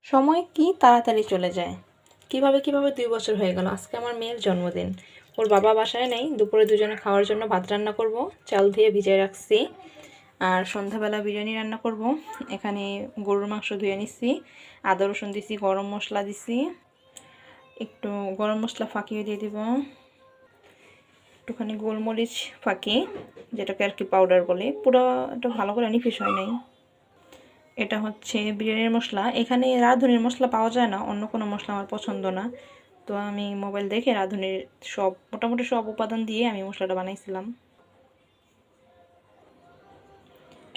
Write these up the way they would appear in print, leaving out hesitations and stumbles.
সময় কি তাড়াতাড়ি চলে যায়। কিভাবে 2 বছর হয়ে গেল। আজকে আমার মেয়ের জন্মদিন। ওর বাবা বাসায় নেই। দুপুরে দুজনে খাওয়ার জন্য ভাত রান্না করব, চাল ধুয়ে ভিজিয়ে রাখছি। আর সন্ধ্যাবেলা বিরিয়ানি রান্না করব। এখানে গরুর মাংস ধুয়ে নিচ্ছি, আদা রসুন দিছি, গরম মশলা দিছি, একটু গরম মশলা ফাঁকিয়ে দিয়ে দিব, একটুখানি গোলমরিচ ফাঁকি, যেটাকে আর কি পাউডার বলে। পুরো এটা ভালো করে নিফিস হয় নাই। এটা হচ্ছে বিরিয়ানির মশলা। এখানে রাঁধুনির মশলা পাওয়া যায় না, অন্য কোনো মশলা আমার পছন্দ না। তো আমি মোবাইল দেখে রাঁধুনির মোটামুটি সব উপাদান দিয়ে আমি মশলাটা বানাইছিলাম।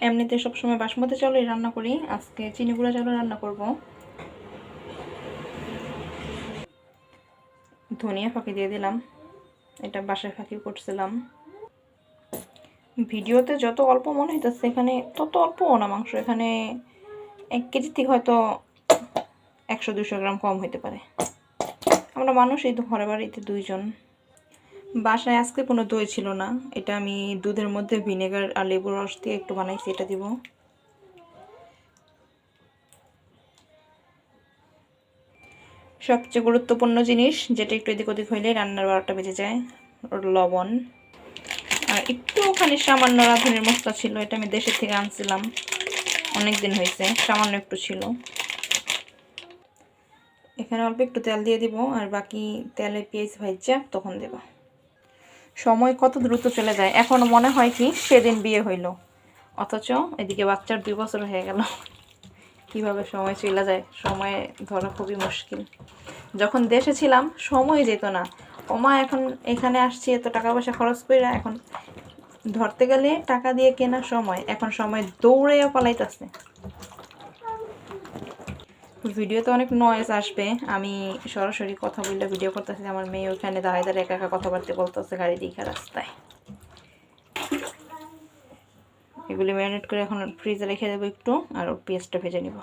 এমনিতে সবসময় বাসমতি চাউলই রান্না করি, আজকে চিনি গুঁড়া চাউল রান্না করব। ধনিয়া ফাঁকি দিয়ে দিলাম, এটা বাসায় ফাঁকি করছিলাম। ভিডিওতে যত অল্প মনে হইতেছে এখানে তত অল্পও না মাংস। এখানে 1 কেজি থেকে হয়তো 100-200 গ্রাম কম হইতে পারে। আমরা মানুষ এই তো ঘরে বাড়িতে 2 জন। বাসায় আজকে কোনো দই ছিল না, এটা আমি দুধের মধ্যে ভিনেগার আর লেবুর রস দিয়ে একটু বানাইছি, এটা দিব। সবচেয়ে গুরুত্বপূর্ণ জিনিস, যেটা একটু এদিক ওদিক হইলে রান্নার 12টা বেজে যায়, ওর লবণ। আর একটুখানি সামান্য রাঁধুনির মশলা ছিল, এটা আমি দেশের থেকে আনছিলাম, অনেক দিন হয়েছে, সামান্য একটু ছিল। এখানে অল্প একটু তেল দিয়ে দিব, আর বাকি তেলে পেঁয়াজ ভাজা তখন দেব। সময় কত দ্রুত চলে যায়, এখনও মনে হয় কি সেদিন বিয়ে হইল, অথচ এদিকে বাচ্চার 2 বছর হয়ে গেল। কিভাবে সময় চলে যায়, সময় ধরা খুবই মুশকিল। যখন দেশে ছিলাম সময় যেত না। ওমা এখন এখানে আসছি, এত টাকা পয়সা খরচ করে, এখন ধরতে গেলে টাকা দিয়ে কেনা সময়, এখন সময় দৌড়ে পালাইতেছে। ভিডিওতে অনেক নয়েজ আসবে, আমি সরাসরি কথা বললে ভিডিও করতেছি। আমার মেয়ে ওখানে দাঁড়ায় দাঁড়ায় একা একা কথাবার্তা বলতেছে গাড়ি দিকে রাস্তায়। এগুলি ম্যারিনেট করে এখন ফ্রিজে রেখে দেবো একটু, আর পেঁয়াজটা ভেজে নিব।